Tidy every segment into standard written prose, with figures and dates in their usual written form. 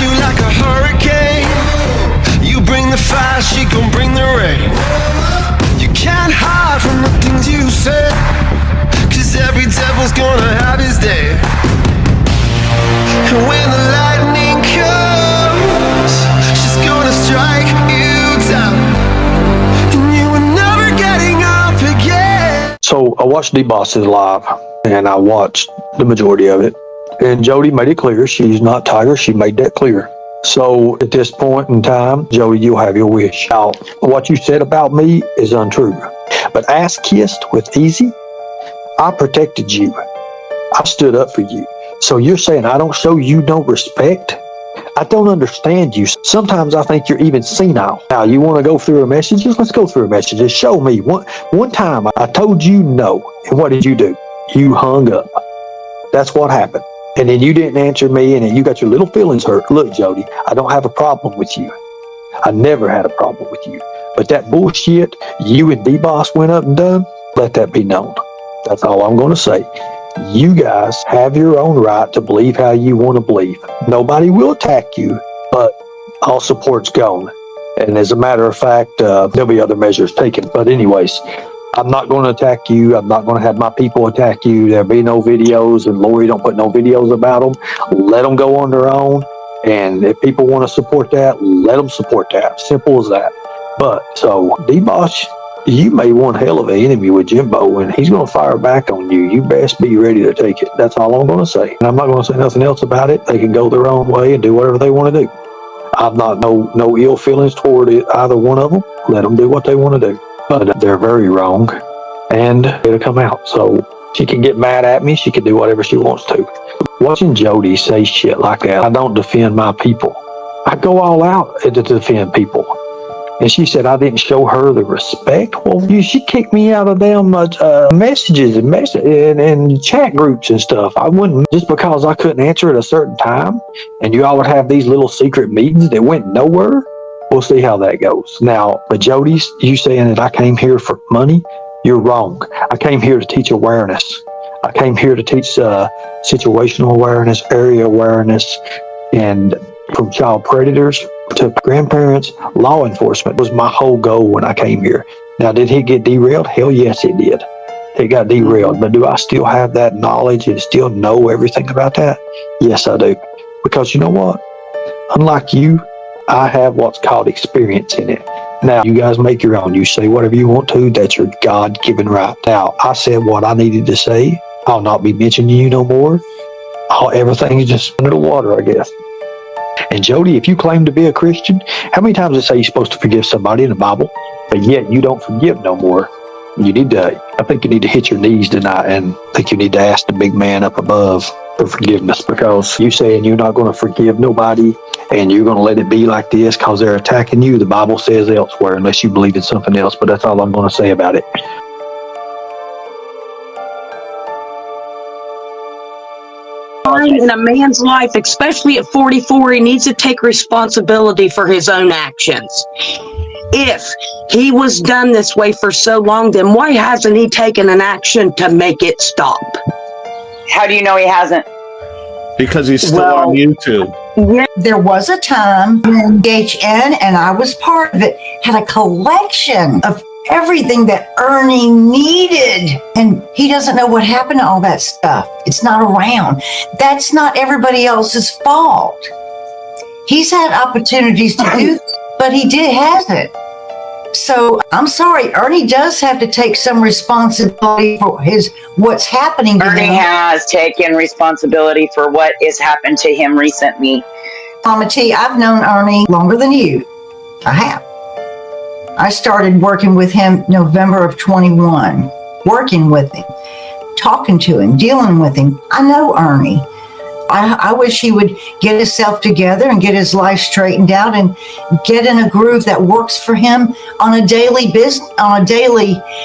you like a hurricane. You bring the fire, she gon' bring the rain. You can't hide from the things you say, 'cause every devil's gonna have his day. And when the lightning comes, she's gonna strike you down, and you are never getting up again. So I watched DBoss's live, and I watched the majority of it. And Jody made it clear she's not Tiger. She made that clear. So at this point in time, Jody, you'll have your wish. Now, what you said about me is untrue. But ass kissed with Easy, I protected you. I stood up for you. So you're saying I don't show you no respect? I don't understand you. Sometimes I think you're even senile. Now, you want to go through her messages? Let's go through her messages. Show me. One time I told you no. And what did you do? You hung up. That's what happened. And then you didn't answer me, and then you got your little feelings hurt. Look, Jody, I don't have a problem with you. I never had a problem with you. But that bullshit you and DBoss went up and done, let that be known. That's all I'm going to say. You guys have your own right to believe how you want to believe. Nobody will attack you, but all support's gone. And as a matter of fact, there'll be other measures taken. But anyways, I'm not going to attack you. I'm not going to have my people attack you. There'll be no videos, and Lori don't put no videos about them. Let them go on their own. And if people want to support that, let them support that. Simple as that. But so DBoss, you may one hell of an enemy with Jimbo, and he's going to fire back on you. You best be ready to take it. That's all I'm going to say. And I'm not going to say nothing else about it. They can go their own way and do whatever they want to do. I've not no ill feelings toward it, either one of them. Let them do what they want to do. But they're very wrong, and it'll come out. So she can get mad at me. She can do whatever she wants to. Watching Jody say shit like that, I don't defend my people. I go all out to defend people. And she said I didn't show her the respect. Well, she kicked me out of damn messages and chat groups and stuff. I wouldn't, just because I couldn't answer at a certain time, and you all would have these little secret meetings that went nowhere. We'll see how that goes. Now, but Jody's, you saying that I came here for money, you're wrong. I came here to teach awareness. I came here to teach situational awareness, area awareness, and from child predators to grandparents, law enforcement was my whole goal when I came here. Now, did it get derailed? Hell yes, it did. It got derailed. But do I still have that knowledge and still know everything about that? Yes, I do. Because you know what? Unlike you, I have what's called experience in it. Now, you guys make your own. You say whatever you want to. That's your God-given right. Now, I said what I needed to say. I'll not be mentioning you no more. Everything is just under the water, I guess. And Jody, if you claim to be a Christian, how many times does it say you're supposed to forgive somebody in the Bible, but yet you don't forgive no more? You need to, I think you need to hit your knees tonight, and I think you need to ask the big man up above for forgiveness, because you saying you're not going to forgive nobody and you're going to let it be like this because they're attacking you. The Bible says elsewhere, unless you believe in something else, but that's all I'm going to say about it. In a man's life, especially at 44, he needs to take responsibility for his own actions. If he was done this way for so long, then why hasn't he taken an action to make it stop? How do you know he hasn't? Because he's still on YouTube. Yeah. There was a time when DHN, and I was part of it, had a collection of everything that Ernie needed, and he doesn't know what happened to all that stuff. It's not around. That's not everybody else's fault. He's had opportunities to do this, but he hasn't. So I'm sorry, Ernie does have to take some responsibility for what's happening to him. Ernie has taken responsibility for what has happened to him recently. Mama T, I've known Ernie longer than you. I have. I started working with him November of 21, working with him, talking to him, dealing with him. I know Ernie. I wish he would get himself together and get his life straightened out and get in a groove that works for him on a daily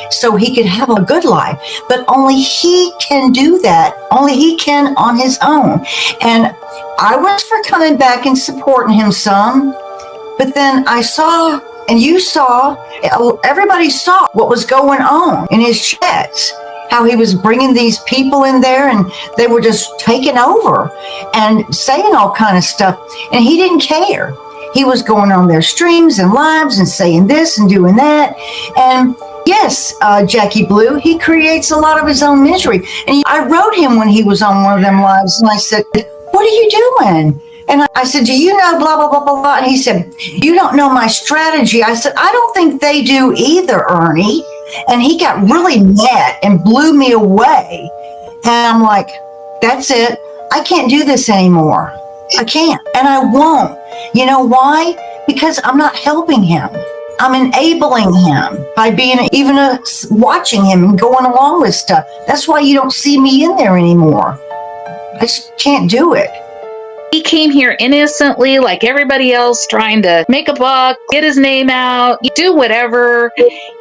so he could have a good life. But only he can do that. Only he can on his own. And I was for coming back and supporting him some, but then I saw, and you saw, everybody saw what was going on in his chats. how he was bringing these people in there and they were just taking over and saying all kind of stuff. And he didn't care. He was going on their streams and lives and saying this and doing that. And yes, Jackie Blue, he creates a lot of his own misery. And I wrote him when he was on one of them lives and I said, what are you doing? And I said, do you know blah, blah, blah, blah, blah? And he said, you don't know my strategy. I said, I don't think they do either, Ernie. And he got really mad and blew me away. And I'm like, that's it. I can't do this anymore. I can't. And I won't. You know why? Because I'm not helping him. I'm enabling him by being even watching him and going along with stuff. That's why you don't see me in there anymore. I just can't do it. He came here innocently, like everybody else, trying to make a buck, get his name out, do whatever.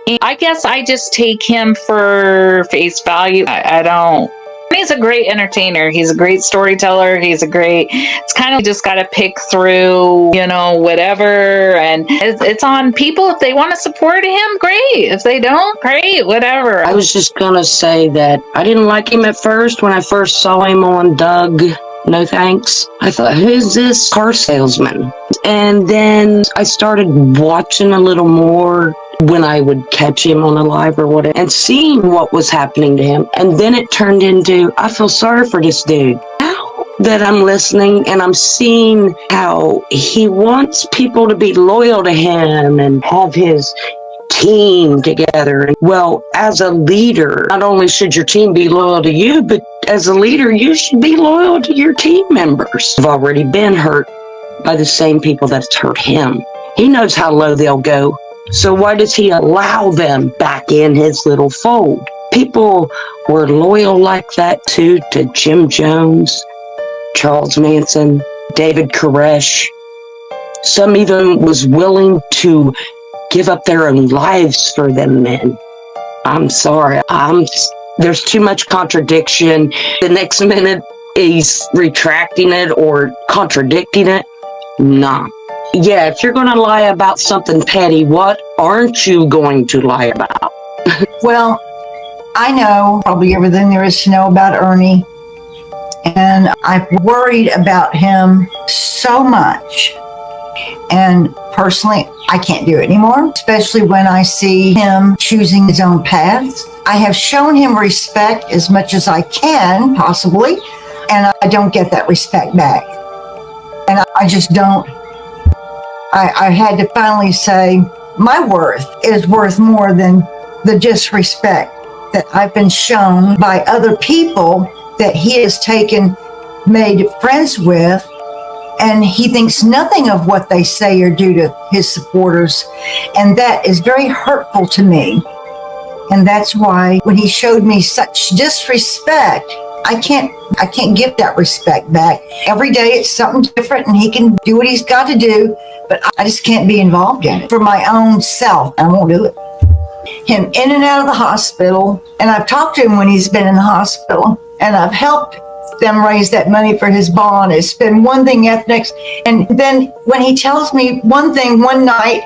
And I guess I just take him for face value. I don't. He's a great entertainer. He's a great storyteller. It's kind of just got to pick through, whatever. And it's on people. If they want to support him, great. If they don't, great, whatever. I was just going to say that I didn't like him at first when I first saw him on Doug. No thanks. I thought, who's this car salesman? And then I started watching a little more when I would catch him on a live or whatever and seeing what was happening to him. And then it turned into, I feel sorry for this dude. Now that I'm listening and I'm seeing how he wants people to be loyal to him and have his team together. Well, as a leader, not only should your team be loyal to you, but as a leader, you should be loyal to your team members. Have already been hurt by the same people that's hurt him. He knows how low they'll go. So why does he allow them back in his little fold? People were loyal like that too to Jim Jones, Charles Manson, David Koresh. Some even was willing to give up their own lives for them men. I'm sorry. There's too much contradiction. The next minute he's retracting it or contradicting it. Nah. Yeah, if you're going to lie about something petty, what aren't you going to lie about? Well, I know probably everything there is to know about Ernie. And I've worried about him so much. And personally, I can't do it anymore, especially when I see him choosing his own path. I have shown him respect as much as I can, possibly, and I don't get that respect back. And I just don't. I had to finally say, my worth is worth more than the disrespect that I've been shown by other people that he has made friends with. And he thinks nothing of what they say or do to his supporters. And that is very hurtful to me. And that's why when he showed me such disrespect, I can't give that respect back. Every day it's something different and he can do what he's got to do, but I just can't be involved in it. For my own self, I won't do it. Him in and out of the hospital, and I've talked to him when he's been in the hospital, and I've helped them raise that money for his bond. It's been one thing after next. And then when he tells me one thing one night,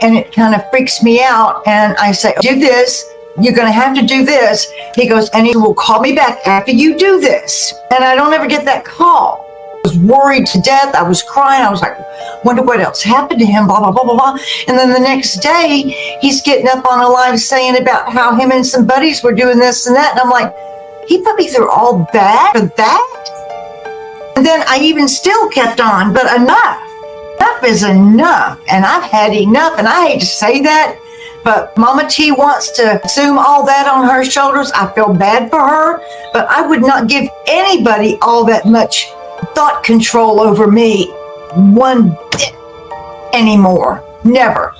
and it kind of freaks me out, and I say, do this, you're going to have to do this. He goes, and he will call me back after you do this. And I don't ever get that call. I was worried to death. I was crying. I was like, wonder what else happened to him, blah, blah, blah, blah, blah. And then the next day, he's getting up on a live saying about how him and some buddies were doing this and that. And I'm like, he put me through all that for that? And then I even still kept on, but enough. Enough is enough. And I've had enough. And I hate to say that, but Mama T wants to assume all that on her shoulders. I feel bad for her, but I would not give anybody all that much thought control over me one bit anymore. Never.